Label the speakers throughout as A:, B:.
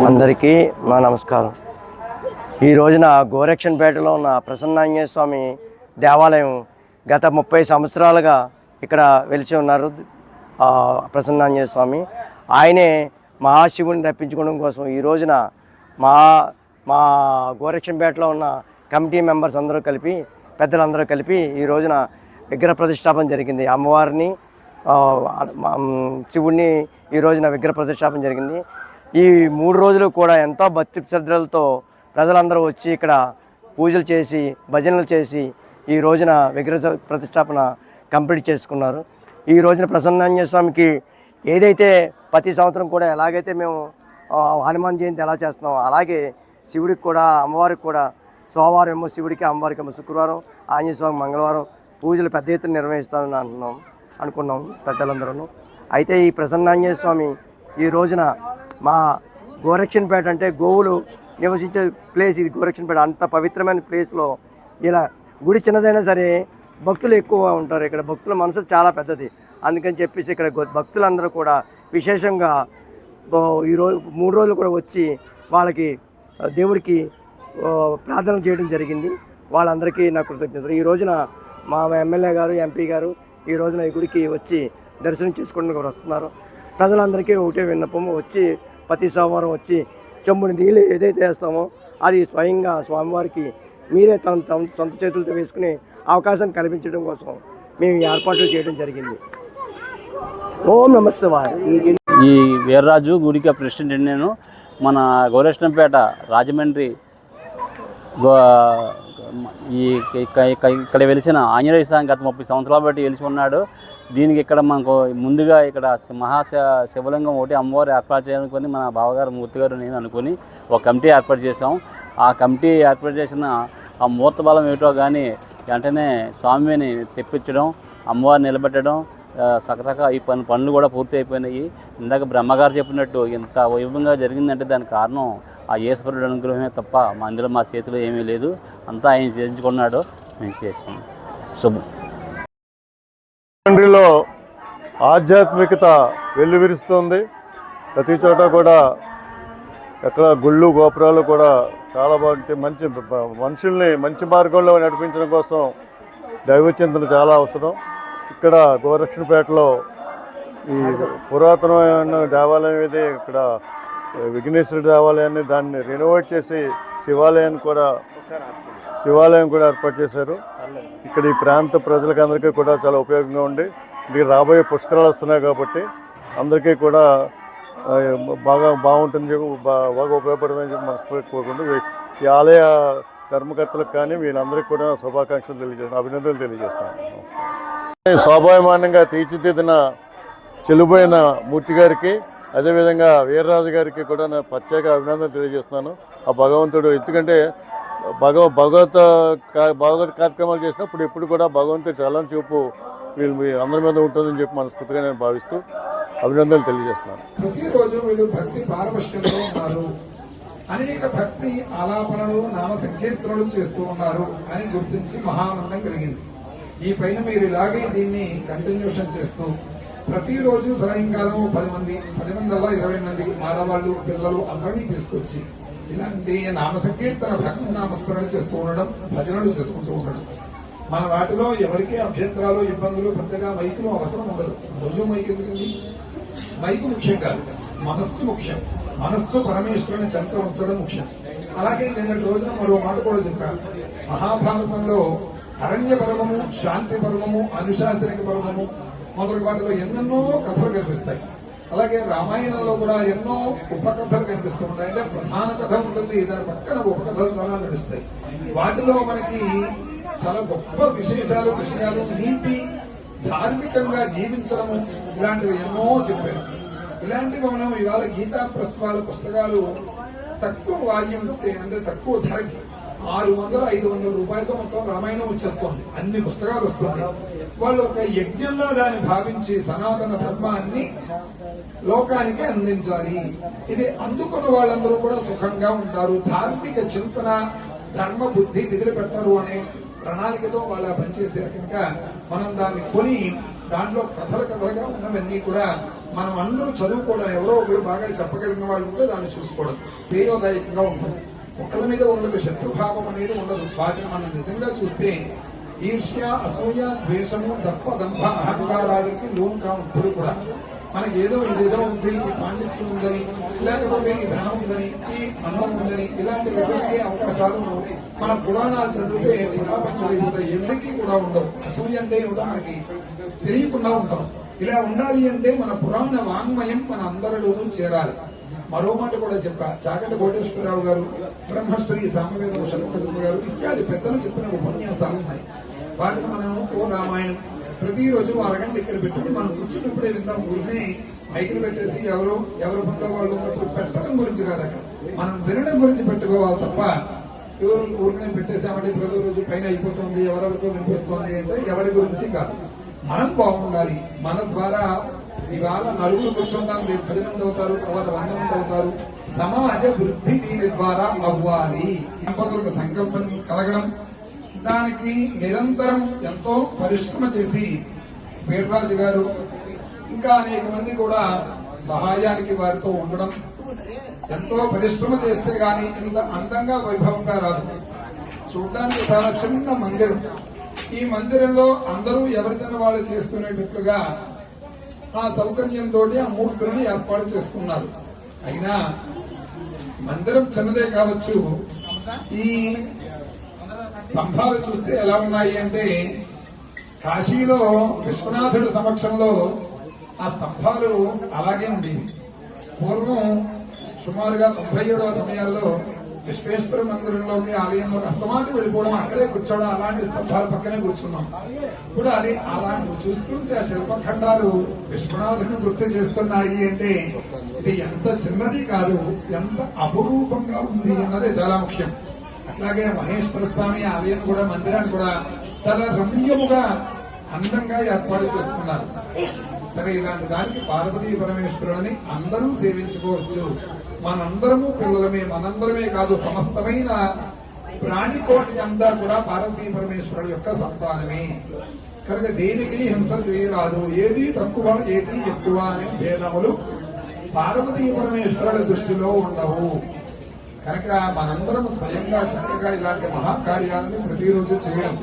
A: అందరికీ మా నమస్కారం. ఈ రోజున గోరక్షన్పేటలో ఉన్న ప్రసన్నాంజనేయ స్వామి దేవాలయం గత 30 సంవత్సరాలుగా ఇక్కడ వెలిసి ఉన్నారు. ప్రసన్నాంజనేయ స్వామి ఆయనే మహాశివుని రప్పించుకోవడం కోసం ఈ రోజున మా గోరక్షన్పేటలో ఉన్న కమిటీ మెంబర్స్ అందరూ కలిపి, పెద్దలందరూ కలిపి ఈ రోజున విగ్రహ ప్రతిష్టాపన జరిగింది. అమ్మవారిని, శివుడిని ఈ రోజున విగ్రహ ప్రతిష్టాపన జరిగింది. ఈ 3 రోజులు కూడా ఎంతో భక్తి శ్రద్ధలతో ప్రజలందరూ వచ్చి ఇక్కడ పూజలు చేసి, భజనలు చేసి ఈ రోజున విగ్రహ ప్రతిష్టాపన కంప్లీట్ చేసుకున్నారు. ఈ రోజున ప్రసన్నాంజనేయ స్వామికి ఏదైతే ప్రతి సంవత్సరం కూడా ఎలాగైతే మేము హనుమాన్ జయంతి ఎలా చేస్తున్నాం, అలాగే శివుడికి కూడా, అమ్మవారికి కూడా సోమవారం ఏమో శివుడికి, అమ్మవారికి ఏమో శుక్రవారం, ఆంజనేయ స్వామి మంగళవారం పూజలు పెద్ద ఎత్తున నిర్వహిస్తామని అనుకున్నాం పెద్దలందరూ. అయితే ఈ ప్రసన్నాంజనేయ స్వామి ఈ రోజున మా గోరక్షన్పేట అంటే గోవులు నివసించే ప్లేస్ ఇది. గోరక్షన్పేట అంత పవిత్రమైన ప్లేస్లో ఇలా గుడి చిన్నదైనా సరే భక్తులు ఎక్కువ ఉంటారు. ఇక్కడ భక్తుల మనసు చాలా పెద్దది. అందుకని చెప్పేసి ఇక్కడ భక్తులందరూ కూడా విశేషంగా ఈరోజు 3 రోజులు కూడా వచ్చి వాళ్ళకి దేవుడికి ప్రార్థన చేయడం జరిగింది. వాళ్ళందరికీ నా కృతజ్ఞతలు. ఈ రోజున మా ఎమ్మెల్యే గారు, ఎంపీ గారు ఈ రోజున ఈ గుడికి వచ్చి దర్శనం చేసుకోవడానికి వస్తున్నారు. ప్రజలందరికీ ఒకటే విన్నపము, వచ్చి ప్రతి సోమవారం వచ్చి చెంబుని నీళ్ళు ఏదైతే వేస్తామో అది స్వయంగా స్వామివారికి మీరే తన సొంత చేతులతో వేసుకునే అవకాశం కల్పించడం కోసం మేము ఏర్పాట్లు చేయడం జరిగింది. ఓం నమః శివాయ.
B: ఈ వీర్రాజు గుడికి ప్రెసిడెంట్. నేను మన గోరక్షన్పేట రాజమండ్రి ఇక్కడ వెలిసిన ఆంజనేయ స్వామి గత 30 సంవత్సరాలు బట్టి వెలిసి ఉన్నాడు. దీనికి ఇక్కడ మనకు ముందుగా ఇక్కడ శివలింగం ఒకటి అమ్మవారు ఏర్పాటు చేయాలనుకొని మన బావగారు, మూర్తి గారు, నేను అనుకుని ఒక కమిటీ ఏర్పాటు చేసాం. ఆ కమిటీ ఏర్పాటు చేసిన ఆ ముహూర్త బలం ఏమిటో కానీ వెంటనే స్వామిని తెప్పించడం, అమ్మవారిని నిలబెట్టడం, సకసక ఈ పనులు కూడా పూర్తి అయిపోయినాయి. ఇందాక బ్రహ్మగారు చెప్పినట్టు ఇంత వైభవంగా జరిగిందంటే దానికి కారణం ఆ ఈశ్వరుడు అనుగ్రహమే తప్ప అందులో మా చేతిలో ఏమీ లేదు. అంతా ఆయన చేయించుకున్నాడు, మేము చేసుకున్నాం. శుభం.
C: తండ్రిలో ఆధ్యాత్మికత వెల్లువిరుస్తుంది. ప్రతి చోట కూడా ఎక్కడ గుళ్ళు, గోపురాలు కూడా చాలా బాగుంటాయి. మనుషుల్ని మంచి మార్గంలో నడిపించడం కోసం దైవచింతన చాలా అవసరం. ఇక్కడ గోరక్షన్పేటలో ఈ పురాతనమైన దేవాలయం ఇది. ఇక్కడ విఘ్నేశ్వరుడి దేవాలయాన్ని దాన్ని రెనోవేట్ చేసి శివాలయం కూడా ఏర్పాటు చేశారు. ఇక్కడ ఈ ప్రాంత ప్రజలకు అందరికీ కూడా చాలా ఉపయోగంగా ఉండి, ఇది రాబోయే పుష్కరాలు వస్తున్నాయి కాబట్టి అందరికీ కూడా బాగా బాగుంటుంది, బాగా ఉపయోగపడుతుందని చెప్పి మనస్ఫూర్తి కోరుకుంటూ ఈ ఆలయ ధర్మకర్తలకు కానీ వీళ్ళందరికీ కూడా శుభాకాంక్షలు తెలియజేస్తాను, అభినందనలు తెలియజేస్తాను. స్వాభావిమానంగా తీర్చిదిద్దిన చెలుబోయిన మూర్తి గారికి, అదేవిధంగా వీర్రాజు గారికి కూడా నేను ప్రత్యేక అభినందనలు తెలియజేస్తున్నాను. ఆ భగవంతుడు ఎందుకంటే భగవత్ కార్యక్రమాలు చేసినప్పుడు ఎప్పుడు కూడా భగవంతుడి చల్లని చూపు వీళ్ళు అందరి మీద ఉంటుందని చెప్పి మనస్ఫూర్తిగా నేను భావిస్తూ అభినందనలు తెలియజేస్తున్నాను.
D: ప్రతిరోజు వీళ్ళు భక్తి పారవశ్యంలో ఉన్నారు, అనేక భక్తి ఆలాపనలు, నామ సంకీర్తనలు చేస్తూ ఉన్నారు అని గుర్తించి మహానందం కలిగింది. ఈ పైన మీరు ఇలాగే దీన్ని కంటిన్యూషన్ చేస్తూ ప్రతిరోజు సాయంకాలం 10 మంది 20 మంది ఆడవాళ్లు, పిల్లలు అందరినీ తీసుకొచ్చి ఇలాంటి నామ సంకీర్తన, భక్తి నామస్మరణ చేస్తూ ఉండడం, భజనలు చేసుకుంటూ ఉండడం. మన వాటిలో ఎవరికీ అభ్యంతరాలు, ఇబ్బందులు, పెద్దగా మైకులు అవసరం ఉండదు. రోజు మైకు ఎందుకండి? మైకు ముఖ్యం కాదు, మనస్సు ముఖ్యం. మనస్సు పరమేశ్వరుని చెంత ఉంచడం ముఖ్యం. అలాగే నిన్నటి రోజున మరో మాట కూడా చెప్పాను. మహాభారతంలో అరణ్య పర్వము, శాంతి పర్వము, అనుశాసనిక పర్వము మొదటి వాటిలో ఎన్నెన్నో కథలు కనిపిస్తాయి. అలాగే రామాయణంలో కూడా ఎన్నో ఉపకథలు కనిపిస్తూ ఉంటాయి. అంటే ప్రధాన కథ ఉంటుంది, దాని పక్కన ఉపకథలు చాలా నడుస్తాయి. వాటిలో మనకి చాలా గొప్ప విశేషాలు, నీతి, ధార్మికంగా జీవించడము ఇలాంటివి ఎన్నో చెప్పారు. ఇలాంటివి మనం ఇవాళ గీతా ప్రస్వాల పుస్తకాలు తక్కువ వాల్యూమ్స్, అంటే తక్కువ ధరకి 600-500 రూపాయలతో మొత్తం రామాయణం వచ్చేస్తోంది. అన్ని పుస్తకాలు వస్తుంది. వాళ్ళు ఒక యజ్ఞంలో దాన్ని భావించి సనాతన ధర్మాన్ని లోకానికి అందించాలి. ఇది అందుకున్న వాళ్ళందరూ కూడా సుఖంగా ఉంటారు, ధార్మిక చింతన, ధర్మ బుద్ధి వదిలిపెడతారు అనే ప్రణాళికతో వాళ్ళ పనిచేసే రకంగా మనం దాన్ని కొని దాంట్లో కథలుగా ఉన్నవన్నీ కూడా మనం అందరూ చదువుకోవడం, ఎవరో ఒకరు బాగా చెప్పగలిగిన వాళ్ళు ఉంటే దాన్ని చూసుకోవడం ప్రేయోదాయకంగా ఉంటుంది. ఒకళ్ళ మీద ఒకళ్ళకి శత్రుభావం అనేది ఉండదు. వాటిని మనం నిజంగా చూస్తే ఈర్ష్య, అసూయ, ద్వేషము, దర్ప, దంభ, అహంకారాలకి లోన్ కావు. ఇప్పుడు కూడా మనకి ఏదో ఇదేదో ఉంది, ఈ పాండిత్యం ఉందని, లేకపోతే ఈ ధనం ఉందని, ఈ అన్నం ఉందని, ఇలాంటి ఎదుర్కొనే అవకాశాలు మన పురాణాలు చదివితే ప్రలాపించలేకపోతాయి. ఎందుకీ కూడా ఉండవు. అసూయ అంటే ఏమిటో మనకి తెలియకుండా ఉంటాం. ఇలా ఉండాలి అంటే మన పురాణ వాంగ్మయం మన అందరిలోనూ చేరాలి. మరో మాట కూడా చెప్పా, చాగంటి కోటేశ్వరరావు గారు, బ్రహ్మశ్రీ సామవేద షణ్ముఖ గారు ఇత్యాది పెద్దలు చెప్పిన ఉపన్యాసాలు ఉన్నాయి. వాటిని మనం రామాయణం ప్రతిరోజు అరగంట ఇక్కడ పెట్టుకుని మనం కూర్చున్నప్పుడే విందాం. ఊరిని మైకులు పెట్టేసి ఎవరు పనుల వాళ్ళు ఉన్నప్పుడు పెట్టడం గురించి కాదు, అక్కడ మనం వినడం గురించి పెట్టుకోవాలి తప్ప ఊరిని పెట్టేసామంటే ప్రతిరోజు పైన అయిపోతుంది, ఎవరెవరికో వినిపిస్తుంది అంటే ఎవరి గురించి కాదు. మనం బాగుండాలి. మన ద్వారా ఇవాళ నలుగురు కూర్చుంటాం, రేపు 10 మంది అవుతారు, తర్వాత 100 మంది అవుతారు. సమాజ వృద్ధి దీని ద్వారా అవ్వాలి. దంపతులకు సంకల్పం కలగడం, దానికి నిరంతరం ఎంతో పరిశ్రమ చేసి వీర్రాజు గారు ఇంకా అనేక మంది కూడా సహాయానికి వారితో ఉండడం, ఎంతో పరిశ్రమ చేస్తే గాని ఇంత అందంగా వైభవంగా రాదు. చూడడానికి చాలా చిన్న మందిరం. ఈ మందిరంలో అందరూ ఎవరిదైనా వాళ్ళు చేసుకునేటట్లుగా ఆ సౌకర్యంతో ఆ మూర్తులను ఏర్పాటు చేసుకున్నారు. అయినా మందిరం చిన్నదే కావచ్చు, ఈ స్తంభాలు చూస్తే ఎలా ఉన్నాయి అంటే కాశీలో విశ్వనాథుడి సమక్షంలో ఆ స్తంభాలు అలాగే ఉండేవి. పూర్వం సుమారుగా 97వ సమయాల్లో విశ్వేశ్వర మందిరంలోకి, ఆలయంలో అస్తమాటు వెళ్ళిపోవడం, అక్కడే కూర్చోవడం, అలాంటి స్తంభాల పక్కనే కూర్చున్నాం. ఇప్పుడు అది అలాంటి చూస్తుంటే ఆ శిల్పఖండాలు విశ్వనాథుని గుర్తు చేస్తున్నాయి అంటే ఇది ఎంత చిన్నది కాదు, ఎంత అపురూపంగా ఉంది అన్నదే చాలా ముఖ్యం. అట్లాగే మహేశ్వర స్వామి ఆలయం కూడా, మందిరాన్ని కూడా చాలా రమ్యముగా అందంగా ఏర్పాటు చేస్తున్నారు. సరే, ఇలాంటి దానికి పార్వతీ పరమేశ్వరుని అందరూ సేవించుకోవచ్చు. మనందరము పిల్లలమే, మనందరమే కాదు సమస్తమైన ప్రాణికోటి అంతా కూడా పార్వతీ పరమేశ్వరుడు యొక్క సంతానమే. కనుక దేనికి హింస చేయరాదు. ఏది తక్కువ, ఏది ఎక్కువ అనే భేదములు పార్వతీ పరమేశ్వరుల దృష్టిలో ఉండవు. కనుక మనందరం స్వయంగా చక్కగా ఇలాంటి మహాకార్యాలను ప్రతిరోజు చేయడం.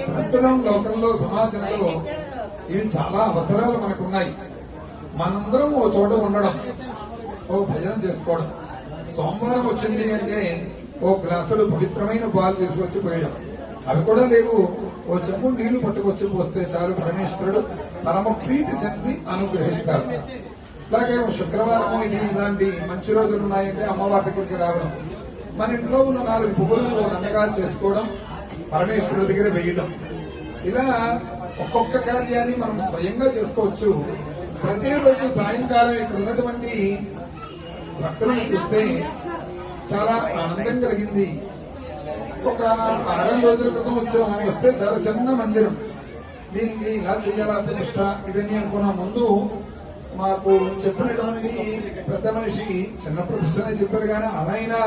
D: ప్రస్తుతం లోకంలో, సమాజంలో ఇవి చాలా అవసరాలు మనకున్నాయి. మనందరం ఓ చోట ఉండడం, ఓ భజన చేసుకోవడం. సోమవారం వచ్చింది అంటే ఓ గ్లాసులు పవిత్రమైన పాలు తీసుకొచ్చి పోయడం. అవి కూడా లేవు, ఓ చెంబు నీళ్లు పట్టుకొచ్చి పోస్తే చాలు, పరమేశ్వరుడు పరమ ప్రీతి చెంది అనుగ్రహిస్తారు. అలాగే శుక్రవారం ఇది ఇలాంటి మంచి రోజులు ఉన్నాయంటే అమ్మవారి దగ్గరికి రావడం, మన ఇంట్లో ఉన్న 4 పువ్వులను దండగా చేసుకోవడం, పరమేశ్వరుడి దగ్గర వేయడం. ఇలా ఒక్కొక్క కార్యాన్ని మనం స్వయంగా చేసుకోవచ్చు. ప్రతిరోజు సాయంకాలం ఇక్కడ ఉన్నటువంటి భక్తులను చూస్తే చాలా ఆనందం కలిగింది. ఒక 6 రోజుల క్రితం వస్తే చాలా చిన్న మందిరం, దీనికి ఇలా చేయాలా ప్రతిష్ట ఇవన్నీ అనుకున్నా. ముందు మాకు చెప్పినటువంటి పెద్ద మనిషి చిన్న ప్రతిష్టనే చెప్పారు, కానీ అలా అయినా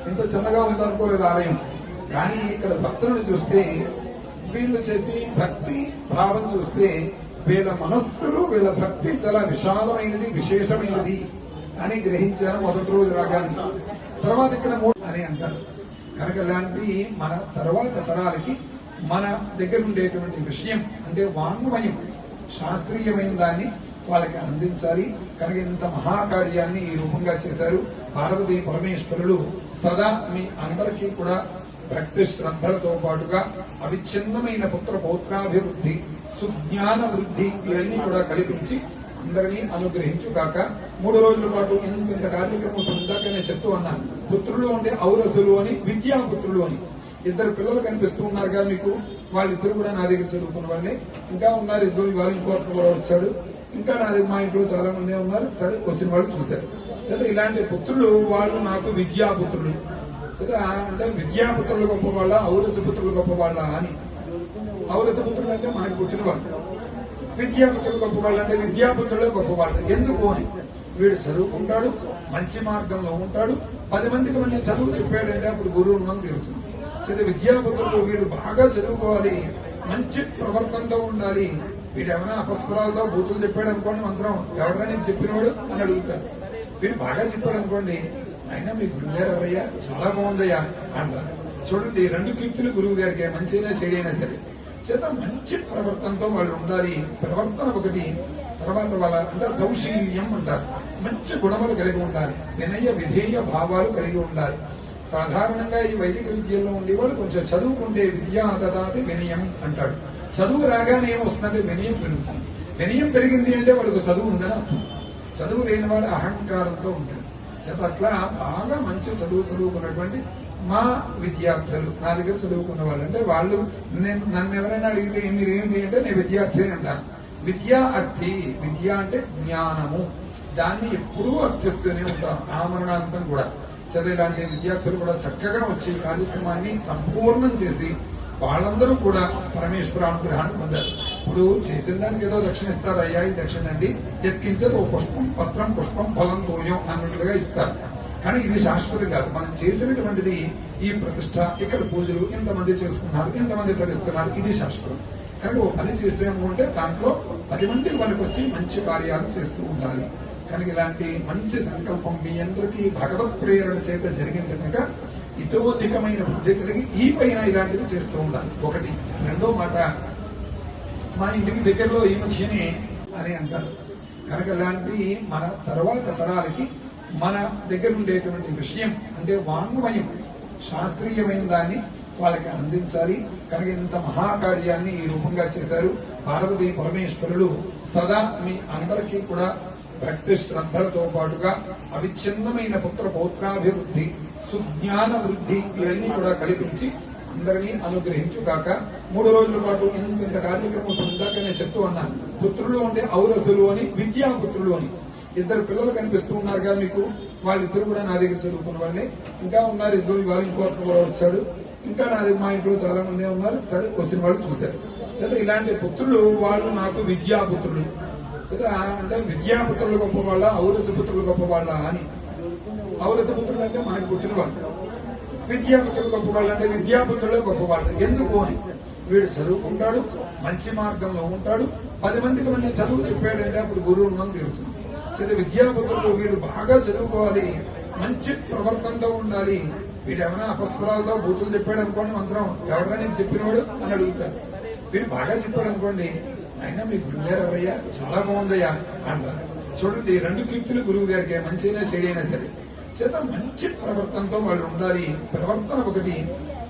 D: ఇంత చిన్నగా ఉందనుకోలేదు ఆలయం. కానీ ఇక్కడ భక్తులను చూస్తే, వీళ్ళు చేసి భక్తి భావం చూస్తే, వీళ్ళ మనస్సులు, వీళ్ళ భక్తి చాలా విశాలమైనది, విశేషమైనది అని గ్రహించారు మొదటి రోజు రాగానే. తర్వాత ఇక్కడ 3 అని అంటారు. కనుక ఇలాంటి మన తర్వాత తరాలకి మన దగ్గర ఉండేటువంటి విషయం అంటే వాంగ్మయం, శాస్త్రీయమైన దాన్ని వాళ్ళకి అందించాలి. కనుక ఇంత మహాకార్యాన్ని ఈ రూపంగా చేశారు. పార్వతీ పరమేశ్వరులు సదా మీ అందరికీ కూడా భక్తి శ్రద్ధలతో పాటుగా అవిచ్ఛిన్నమైన పుత్ర పౌత్రాభివృద్ధి, సుజ్ఞాన వృద్ధి ఇవన్నీ కూడా కల్పించి అందరినీ అనుగ్రహించుగాక. 3 రోజుల పాటు ఇంత కార్యక్రమం ఇందాకనే చెప్తూ ఉన్నాను. పుత్రులు అంటే ఔరసులు అని, విద్యాపుత్రులు అని 2 పిల్లలు కనిపిస్తూ ఉన్నారు కదా మీకు. వాళ్ళిద్దరు కూడా నా దగ్గర చదువుకున్న వాళ్ళే. ఇంకా ఉన్నారు 2, వాళ్ళ ఇంకోటి కూడా వచ్చాడు. ఇంకా మా ఇంట్లో చాలా మంది ఉన్నారు. సరే, వచ్చిన వాళ్ళు చూశారు. సరే, ఇలాంటి పుత్రులు వాళ్ళు నాకు విద్యాపుత్రులు. సరే, అంటే విద్యాపుత్రులు గొప్పవాళ్ళ, ఔరసపుత్రులు గొప్పవాళ్ళ అని. ఔరసపుత్రులు అంటే మనకు పుట్టిన వాళ్ళు, విద్యాపుత్రులు గొప్పవాళ్ళు అంటే విద్యాపుత్రులే గొప్పవాళ్ళు. ఎందుకు అని, వీడు చదువుకుంటాడు, మంచి మార్గంలో ఉంటాడు, 10 మందికి మళ్ళీ చదువు చెప్పాడంటే అప్పుడు గురువు మనం తిరుగుతుంది. సరే, విద్యాపుత్రులు వీడు బాగా చదువుకోవాలి, మంచి ప్రవర్తనతో ఉండాలి, వీడు ఏమైనా అపస్వరాలతో బూతులు చెప్పాడు అనుకోండి మంత్రం ఎవరైనా నీకు చెప్పినవాడు అని అడుగుతారు. వీడు బాగా చెప్పాడు అనుకోండి అయినా మీ గురుగారు ఎవరయ్యా చాలా బాగుందయ్యా అంటారు. చూడండి 2 కీర్తులు గురువు గారికి మంచిగా చెడైనా సరే చేత మంచి ప్రవర్తనతో వాళ్ళు ఉండాలి. ప్రవర్తన ఒకటి, తర్వాత వాళ్ళ అంటే సౌశీల్యం అంటారు, మంచి గుణములు కలిగి ఉండాలి, వినయ విధేయ భావాలు కలిగి ఉండాలి. సాధారణంగా ఈ వైదిక విద్యల్లో ఉండేవాళ్ళు కొంచెం చదువుకుంటే విద్యా దదాతి వినయం అంటాడు. చదువు రాగానే ఏమొస్తుందంటే వినయం పెరుగుతుంది. వినయం పెరిగింది అంటే వాళ్ళకు చదువు ఉందని అర్థం. చదువు లేని వాడు అహంకారంతో ఉంటాడు. చేత అట్లా బాగా మంచి చదువుకున్నటువంటి మా విద్యార్థులు నా దగ్గర చదువుకున్న వాళ్ళు అంటే వాళ్ళు నన్ను ఎవరైనా అడిగితే మీరేంటి అంటే నేను విద్యార్థి అంటాను. విద్యా అర్థి, విద్య అంటే జ్ఞానము, దాన్ని ఎప్పుడూ అర్థిస్తూనే ఉంటాం ఆమరణాంతం కూడా. చదివే ఇలాంటి విద్యార్థులు కూడా చక్కగా వచ్చి కార్యక్రమాన్ని సంపూర్ణం చేసి వాళ్ళందరూ కూడా పరమేశ్వర అనుగ్రహాన్ని పొందారు. ఇప్పుడు చేసిన దానికి ఏదో దక్షిణ ఇస్తారు, అయ్యా ఈ దక్షిణ అండి ఎత్కించేది ఓ పుష్పం పత్రం పుష్పం ఫలం తోయం అన్నట్లుగా ఇస్తారు. కానీ ఇది శాశ్వతం కాదు. మనం చేసినటువంటిది ఈ ప్రతిష్ట, ఇక్కడ పూజలు ఎంతమంది చేసుకున్నారు, ఎంతమంది తరిస్తున్నారు, ఇది శాశ్వతం. కానీ ఓ పని చేసాము అంటే దాంట్లో 10 మంది వాళ్ళకి వచ్చి మంచి కార్యాలు చేస్తూ ఉండాలి. కనుక ఇలాంటి మంచి సంకల్పం మీ అందరికీ భగవత్ ప్రేరణ చేత జరిగింది కనుక ఇతోధికమైన బుద్ధి కలిగి ఈ పైన ఇలాంటివి చేస్తూ ఉండాలి. ఒకటి. రెండో మాట, మా ఇంటికి దగ్గరలో ఈ మధ్యనే అని అంటారు. కనుక ఇలాంటి మన తర్వాత తరాలకి మన దగ్గర ఉండేటువంటి విషయం అంటే వాంగ్మయం శాస్త్రీయమైన దాన్ని వాళ్ళకి అందించాలి. కనుక ఇంత మహాకార్యాన్ని ఈ రూపంగా చేశారు. పార్వతీ పరమేశ్వరులు సదా మీ అందరికీ కూడా భక్తి శ్రద్ధలతో పాటుగా అవిచ్ఛిన్నమైన పుత్ర పౌత్రాభివృద్ధి, సుజ్ఞాన వృద్ధి ఇవన్నీ కూడా కల్పించి అందరినీ అనుగ్రహించుగాక. 3 రోజుల పాటు ఇంత కార్యక్రమం ఇందాకనే చెప్తూ ఉన్నాను. పుత్రులు అంటే ఔరసులు అని, విద్యాపుత్రులు అని 2 పిల్లలు కనిపిస్తూ ఉన్నారు కదా మీకు. వాళ్ళిద్దరు కూడా నా దగ్గర చదువుకున్న వాళ్ళే. ఇంకా ఉన్నారు 2 వాళ్ళు, ఇంకోటి కూడా వచ్చాడు. ఇంకా మా ఇంట్లో చాలా మంది ఉన్నారు. సరే వచ్చిన వాళ్ళు చూశారు. సరే ఇలాంటి పుత్రులు వాళ్ళు నాకు విద్యాపుత్రులు. సరే అంటే విద్యాపుత్రులు గొప్ప వాళ్ళ, ఔరస పుత్రులు గొప్ప వాళ్ళ అని. ఔరస పుత్రులు అంటే మనకు పుట్టిన వాళ్ళు, విద్యాపుత్రులు గొప్ప వాళ్ళు అంటే విద్యాపుత్రులే గొప్ప వాళ్ళు. ఎందుకు అని వీడు చదువుకుంటాడు, మంచి మార్గంలో ఉంటాడు, 10 మందికి మళ్ళీ చదువు చెప్పాడంటే అప్పుడు గురువు మనం తిరుగుతుంది. సరే విద్యాపుత్రులు వీడు బాగా చదువుకోవాలి, మంచి ప్రవర్తనతో ఉండాలి. వీడు ఏమైనా అపస్వరాలతో బూతులు చెప్పాడు అనుకోండి మంత్రం ఎవరైనా నీకు చెప్పినవాడు అని అడుగుతారు. వీడు బాగా చెప్పాడు అనుకోండి అయినా మీ గురుగారు ఎవరయ్యా చాలా బాగుందయ్యా అంటారు. చూడండి 2 కీర్తులు గురువు గారికి మంచిగా చెడైనా సరే చేత మంచి ప్రవర్తనతో వాళ్ళు ఉండాలి. ప్రవర్తన ఒకటి,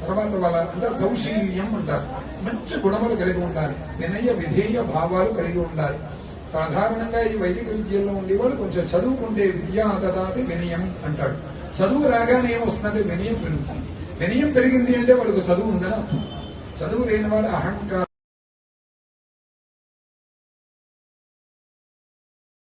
D: తర్వాత వాళ్ళ అంటే సౌశీల్యం అంటారు, మంచి గుణములు కలిగి ఉండాలి, వినయ విధేయ భావాలు కలిగి ఉండాలి. సాధారణంగా ఈ వైదిక విద్యల్లో ఉండేవాళ్ళు కొంచెం చదువుకుంటే విద్యా దదాతి వినయం అంటాడు. చదువు రాగానే ఏమొస్తుందంటే వినయం పెరుగుతుంది. వినయం పెరిగింది అంటే వాళ్ళకు చదువు ఉందని అర్థం. చదువు లేని వాడు అహంకారం